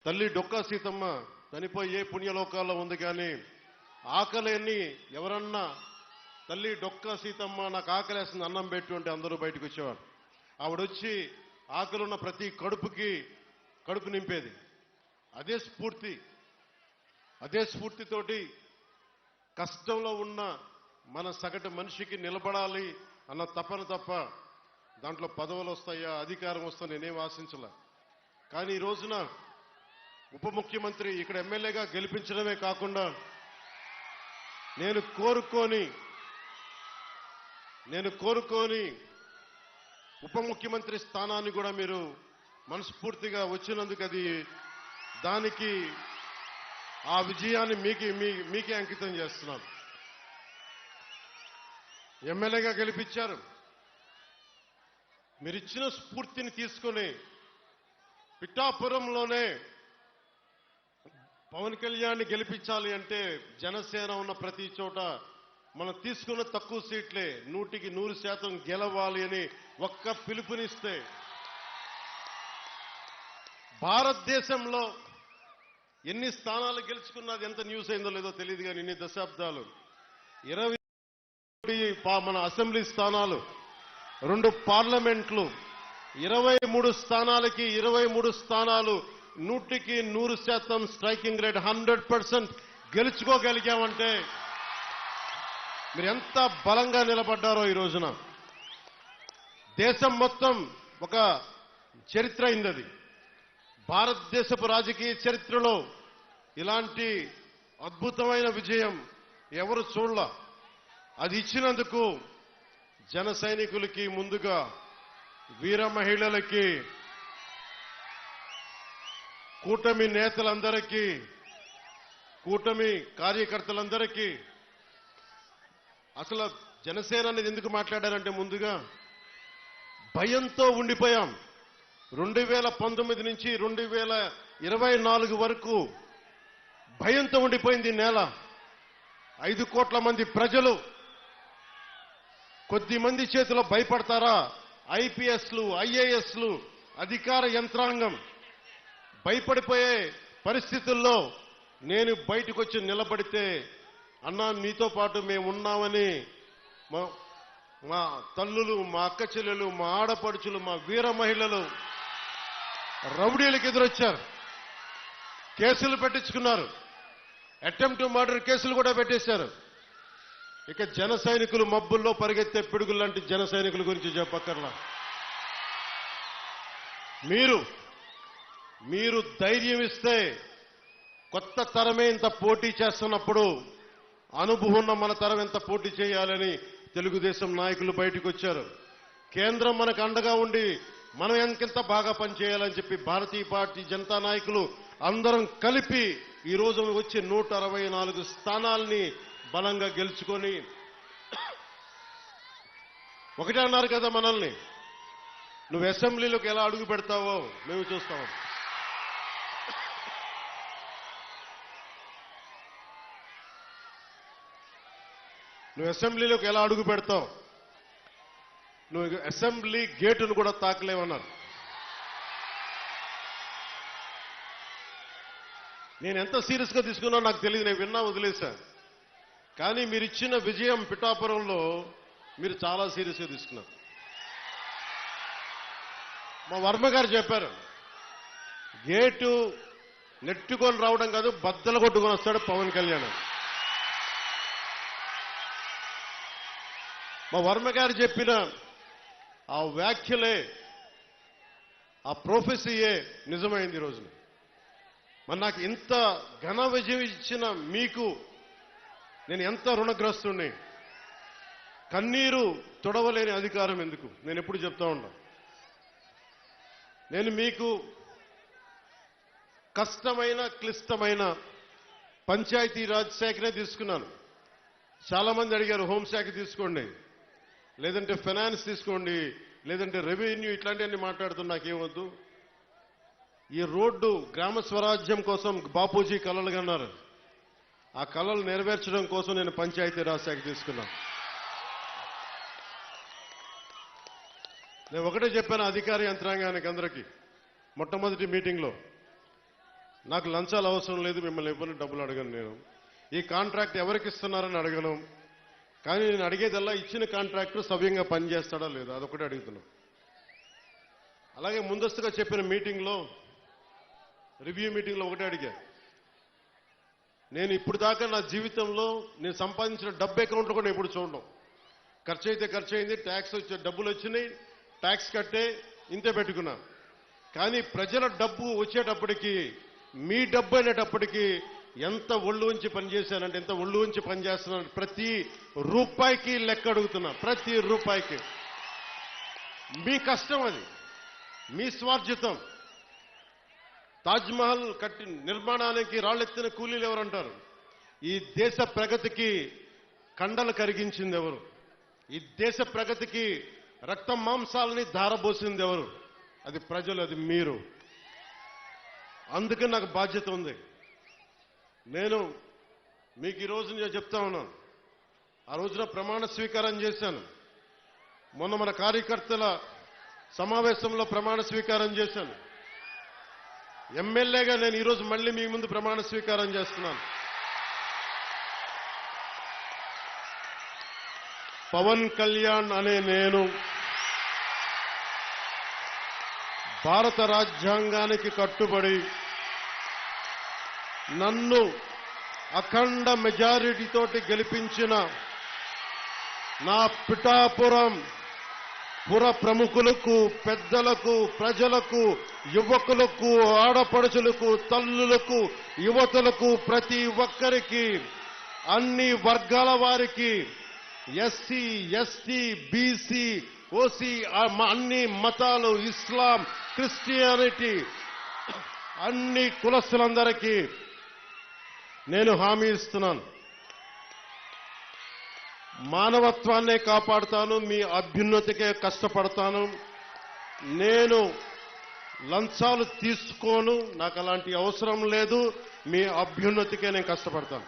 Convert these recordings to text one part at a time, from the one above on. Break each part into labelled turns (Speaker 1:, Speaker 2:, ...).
Speaker 1: తల్లి డొక్కా సీతమ్మ చనిపోయి ఏ పుణ్యలోకాల్లో ఉంది. కానీ ఆకలిని ఎవరన్నా తల్లి డొక్కా సీతమ్మ నాకు ఆకలేస్తుంది అన్నం పెట్టు అంటే అందరూ బయటకు వచ్చేవారు. ఆవిడొచ్చి ఆకలున్న ప్రతి కడుపు నింపేది. అదే స్ఫూర్తితోటి కష్టంలో ఉన్న మన సగటు మనిషికి నిలబడాలి అన్న తపన తప్ప దాంట్లో పదవులు వస్తాయా అధికారం వస్తా నేనేం ఆశించలే. కానీ ఈ రోజున ఉప ముఖ్యమంత్రి ఇక్కడ ఎమ్మెల్యేగా గెలిపించడమే కాకుండా నేను కోరుకొని ఉప ముఖ్యమంత్రి స్థానాన్ని కూడా మీరు మనస్ఫూర్తిగా వచ్చినందుకు దానికి ఆ విజయాన్ని మీకే అంకితం చేస్తున్నాను. ఎమ్మెల్యేగా గెలిపించారు. మీరిచ్చిన స్ఫూర్తిని తీసుకొని పిఠాపురంలోనే పవన్ కళ్యాణ్ గెలిపించాలి అంటే జనసేన ఉన్న ప్రతి చోట మనం తీసుకున్న తక్కువ సీట్లే 100% గెలవాలి అని ఒక్క పిలుపునిస్తే భారతదేశంలో ఎన్ని స్థానాలు గెలుచుకున్నది ఎంత న్యూస్ అయిందో లేదో తెలియదు. కానీ ఇన్ని దశాబ్దాలు 20 మన అసెంబ్లీ స్థానాలు, 2 పార్లమెంట్లు, 23 స్థానాలకి 23 స్థానాలు 100% స్ట్రైకింగ్ రేట్ 100% గెలుచుకోగలిగామంటే మీరు ఎంత బలంగా నిలబడ్డారో ఈ రోజున. దేశం మొత్తం ఒక చరిత్ర అయింది. భారతదేశపు రాజకీయ చరిత్రలో ఇలాంటి అద్భుతమైన విజయం ఎవరు చూడలా. అది ఇచ్చినందుకు జన సైనికులకి, ముందుగా వీర మహిళలకి, కూటమి నేతలందరికీ, కూటమి కార్యకర్తలందరికీ, అసలు జనసేన అనేది ఎందుకు మాట్లాడారంటే ముందుగా భయంతో ఉండిపోయాం. 2019 నుంచి 2024 వరకు భయంతో ఉండిపోయింది నేల. 5 కోట్ల మంది ప్రజలు కొద్ది మంది చేతిలో భయపడతారా? ఐపీఎస్లు, ఐఏఎస్లు, అధికార యంత్రాంగం భయపడిపోయే పరిస్థితుల్లో నేను బయటకు వచ్చి నిలబడితే అన్నా మీతో పాటు మేము ఉన్నామని మా తల్లులు, మా అక్క చెల్లెలు, మా ఆడపడుచులు, మా వీర మహిళలు రౌడీలకు ఎదురొచ్చారు. కేసులు పెట్టించుకున్నారు. అటెంప్ట్ మర్డర్ కేసులు కూడా పెట్టేశారు. ఇక జన సైనికులు మబ్బుల్లో పరిగెత్తే పిడుగులు లాంటి జన సైనికుల గురించి చెప్పక్కర్లా. మీరు ధైర్యం ఇస్తే కొత్త తరమే ఇంత పోటీ చేస్తున్నప్పుడు అనుభవం ఉన్న మన తరం ఎంత పోటీ చేయాలని తెలుగుదేశం నాయకులు బయటకు వచ్చారు. కేంద్రం మనకు అండగా ఉండి మనం ఎంకెంత బాగా పనిచేయాలని చెప్పి భారతీయ పార్టీ జనతా నాయకులు అందరం కలిపి ఈ రోజు వచ్చి 164 స్థానాల్ని బలంగా గెలుచుకొని ఒకటే అన్నారు కదా మనల్ని, నువ్వు అసెంబ్లీలోకి ఎలా అడుగు పెడతావో మేము చూస్తాం. నువ్వు అసెంబ్లీలోకి ఎలా అడుగు పెడతావు, నువ్వు అసెంబ్లీ గేటును కూడా తాకలేవన్నారు. నేను ఎంత సీరియస్గా తీసుకున్నా నాకు తెలియదు, నేను విన్నా వదిలేశా. కానీ మీరు ఇచ్చిన విజయం పిఠాపురంలో మీరు చాలా సీరియస్గా తీసుకున్నారు. మా వర్మ గారు చెప్పారు, గేటు నెట్టుకొని రావడం కాదు, బద్దలు కొట్టుకొని వస్తాడు పవన్ కళ్యాణ్. మా వర్మ గారు చెప్పిన ఆ వ్యాఖ్యలే, ఆ ప్రొఫెసీయే నిజమైంది ఈ రోజున. మరి నాకు ఇంత ఘన విజయం ఇచ్చిన మీకు నేను ఎంత రుణగ్రస్తుని. కన్నీరు తొడవలేని అధికారం ఎందుకు, నేను ఎప్పుడు చెప్తా ఉన్నా. నేను మీకు కష్టమైన, క్లిష్టమైన పంచాయతీరాజ్ శాఖనే తీసుకున్నాను. చాలా మంది అడిగారు హోంశాఖ తీసుకోండి, లేదంటే ఫైనాన్స్ తీసుకోండి, లేదంటే రెవెన్యూ, ఇట్లాంటివన్నీ మాట్లాడుతున్నా. నాకేమొద్దు. ఈ రోడ్డు గ్రామ స్వరాజ్యం కోసం బాపూజీ కలలు కన్నారు. ఆ కలలు నెరవేర్చడం కోసం నేను పంచాయతీరాజ్ శాఖ తీసుకున్నాను. నేను ఒకటే చెప్పాను అధికార యంత్రాంగానికి అందరికీ మొట్టమొదటి మీటింగ్లో, నాకు లంచాలు అవసరం లేదు, మిమ్మల్ని ఎవరిని డబ్బులు అడగను. నేను ఈ కాంట్రాక్ట్ ఎవరికి ఇస్తున్నారని అడగను. కానీ నేను అడిగేదల్లా ఇచ్చిన కాంట్రాక్టర్ సవ్యంగా పనిచేస్తాడా లేదా అదొకటి అడుగుతున్నాను. అలాగే ముందస్తుగా చెప్పిన మీటింగ్లో, రివ్యూ మీటింగ్లో ఒకటే అడిగా. నేను ఇప్పుడు దాకా నా జీవితంలో నేను సంపాదించిన డబ్బు అకౌంట్లో కూడా ఎప్పుడు చూడడం. ఖర్చు అయితే ఖర్చు అయింది, ట్యాక్స్ వచ్చే డబ్బులు వచ్చినాయి, ట్యాక్స్ కట్టే ఇంతే పెట్టుకున్నా. కానీ ప్రజల డబ్బు వచ్చేటప్పటికి, మీ డబ్బు అనేటప్పటికీ ఎంత ఒళ్ళు ఉంచి పనిచేశానంటే, ఎంత ఒళ్ళు ఉంచి పనిచేస్తున్నాను. ప్రతి రూపాయికి లెక్క అడుగుతున్నా, ప్రతి రూపాయికి. మీ కష్టం అది, మీ స్వార్జితం. తాజ్మహల్ కట్టి నిర్మాణానికి రాళ్ళెత్తిన కూలీలు ఎవరంటారు? ఈ దేశ ప్రగతికి కండలు కరిగించింది ఎవరు? ఈ దేశ ప్రగతికి రక్త మాంసాలని ధారబోసింది ఎవరు? అది ప్రజలు, అది మీరు. అందుకని నాకు బాధ్యత ఉంది. నేను మీకు ఈ రోజు నేను చెప్తా ఉన్నాను, ఆ రోజున ప్రమాణ స్వీకారం చేశాను. మొన్న మన కార్యకర్తల సమావేశంలో ప్రమాణ స్వీకారం చేశాను. ఎమ్మెల్యేగా నేను ఈరోజు మళ్ళీ మీ ముందు ప్రమాణ స్వీకారం చేస్తున్నాను. పవన్ కళ్యాణ్ అనే నేను భారత రాజ్యాంగానికి కట్టుబడి నన్ను అఖండ మెజారిటీతోటి గెలిపించిన నా పిఠాపురం పుర ప్రముఖులకు, పెద్దలకు, ప్రజలకు, యువకులకు, ఆడపడుచులకు, తల్లులకు, యువతులకు, ప్రతి ఒక్కరికి, అన్ని వర్గాల వారికి, ఎస్సీ, ఎస్టీ, బీసీ, ఓసీ, అన్ని మతాలు, ఇస్లాం, క్రిస్టియానిటీ, అన్ని కులస్తులందరికీ నేను హామీ ఇస్తున్నాను. మానవత్వాన్నే కాపాడుతాను, మీ అభ్యున్నతికే కష్టపడతాను. నేను లంచాలు తీసుకోను, నాకు అలాంటి అవసరం లేదు. మీ అభ్యున్నతికే నేను కష్టపడతాను.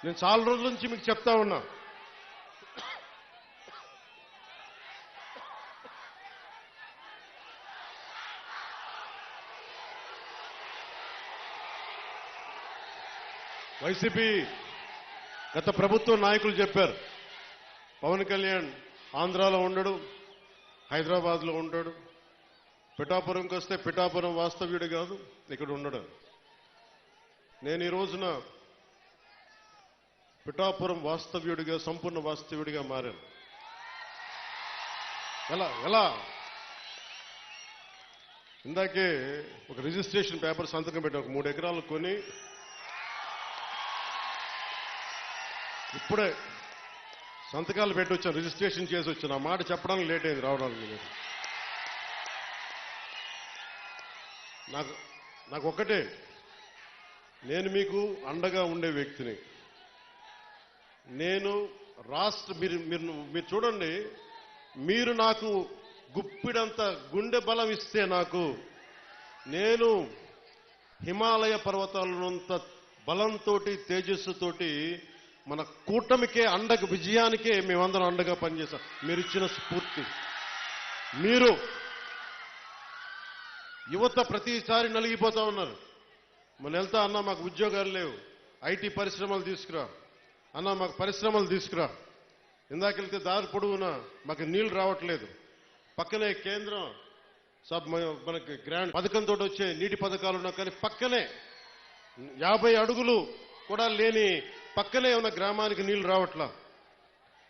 Speaker 1: నేను చాలా రోజుల నుంచి మీకు చెప్తా ఉన్నా, వైసీపీ గత ప్రభుత్వ నాయకులు చెప్పారు, పవన్ కళ్యాణ్ ఆంధ్రాలో ఉండడు, హైదరాబాద్లో ఉంటాడు, పిఠాపురంకి వస్తే పిఠాపురం వాస్తవ్యుడు కాదు, ఇక్కడ ఉండడు. నేను ఈ రోజున పిఠాపురం వాస్తవ్యుడిగా, సంపూర్ణ వాస్తవ్యుడిగా మారాను. ఎలా ఇందాకే ఒక రిజిస్ట్రేషన్ పేపర్ సంతకం పెట్టి ఒక 3 ఎకరాలు కొని ఇప్పుడే సంతకాలు పెట్టి వచ్చాను, రిజిస్ట్రేషన్ చేసి వచ్చాను. ఆ మాట చెప్పడానికి లేట్ అయింది రావడానికి. నాకు ఒక్కటే, నేను మీకు అండగా ఉండే వ్యక్తిని. నేను మీరు చూడండి, మీరు నాకు గుప్పిడంత గుండె బలం ఇస్తే నాకు, నేను హిమాలయ పర్వతాలనంత బలంతో, తేజస్సుతోటి మన కూటమికే అండగా, విజయానికే మేమందరం అండగా పనిచేస్తాం. మీరు ఇచ్చిన స్ఫూర్తి. మీరు యువత ప్రతిసారి నలిగిపోతా ఉన్నారు. మన వెళ్తా అన్నా మాకు ఉద్యోగాలు లేవు, ఐటీ పరిశ్రమలు తీసుకురా అన్నా, మాకు పరిశ్రమలు తీసుకురా. ఇందాకెళ్తే దారి పొడవునా మాకు నీళ్లు రావట్లేదు. పక్కనే కేంద్రం మనకి గ్రాండ్ పథకంతో వచ్చే నీటి పథకాలు ఉన్నా, కానీ పక్కనే 50 అడుగులు కూడా లేని పక్కనే ఉన్న గ్రామానికి నీళ్లు రావట్లా.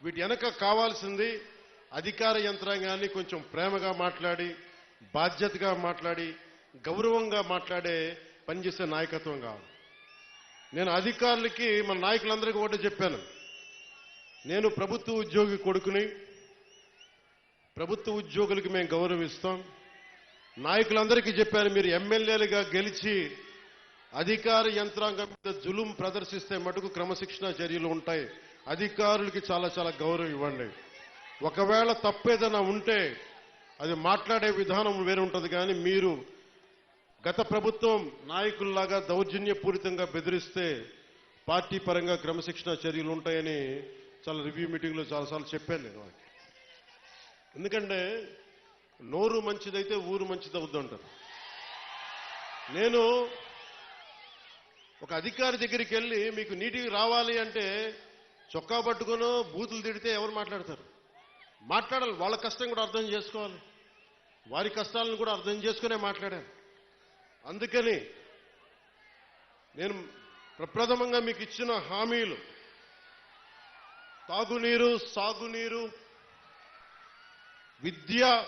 Speaker 1: వీటి వెనక కావాల్సింది అధికార యంత్రాంగాన్ని కొంచెం ప్రేమగా మాట్లాడి, బాధ్యతగా మాట్లాడి, గౌరవంగా మాట్లాడే పనిచేసే నాయకత్వం కావాలి. నేను అధికారులకి, మన నాయకులందరికీ ఒకటి చెప్పాను, నేను ప్రభుత్వ ఉద్యోగి కొడుకుని, ప్రభుత్వ ఉద్యోగులకి మేము గౌరవిస్తాం. నాయకులందరికీ చెప్పాను, మీరు ఎమ్మెల్యేలుగా గెలిచి అధికార యంత్రాంగం మీద జులుం ప్రదర్శిస్తే మటుకు క్రమశిక్షణ చర్యలు ఉంటాయి. అధికారులకి చాలా చాలా గౌరవం ఇవ్వండి. ఒకవేళ తప్పేదైనా ఉంటే అది మాట్లాడే విధానం వేరే ఉంటుంది. కానీ మీరు గత ప్రభుత్వం నాయకుల్లాగా దౌర్జన్యపూరితంగా బెదిరిస్తే పార్టీ పరంగా క్రమశిక్షణ చర్యలు ఉంటాయని చాలా రివ్యూ మీటింగ్లో చాలాసార్లు చెప్పాను నేను. ఎందుకంటే నోరు మంచిదైతే ఊరు మంచిది అవుతుంటారు. నేను ఒక అధికారి దగ్గరికి వెళ్ళి మీకు నీటికి రావాలి అంటే చొక్కా పట్టుకునో బూతులు తిడితే ఎవరు మాట్లాడతారు? మాట్లాడాలి. వాళ్ళ కష్టం కూడా అర్థం చేసుకోవాలి. వారి కష్టాలను కూడా అర్థం చేసుకునే మాట్లాడాను. అందుకని నేను ప్రప్రథమంగా మీకు ఇచ్చిన హామీలు తాగునీరు, సాగునీరు, విద్య,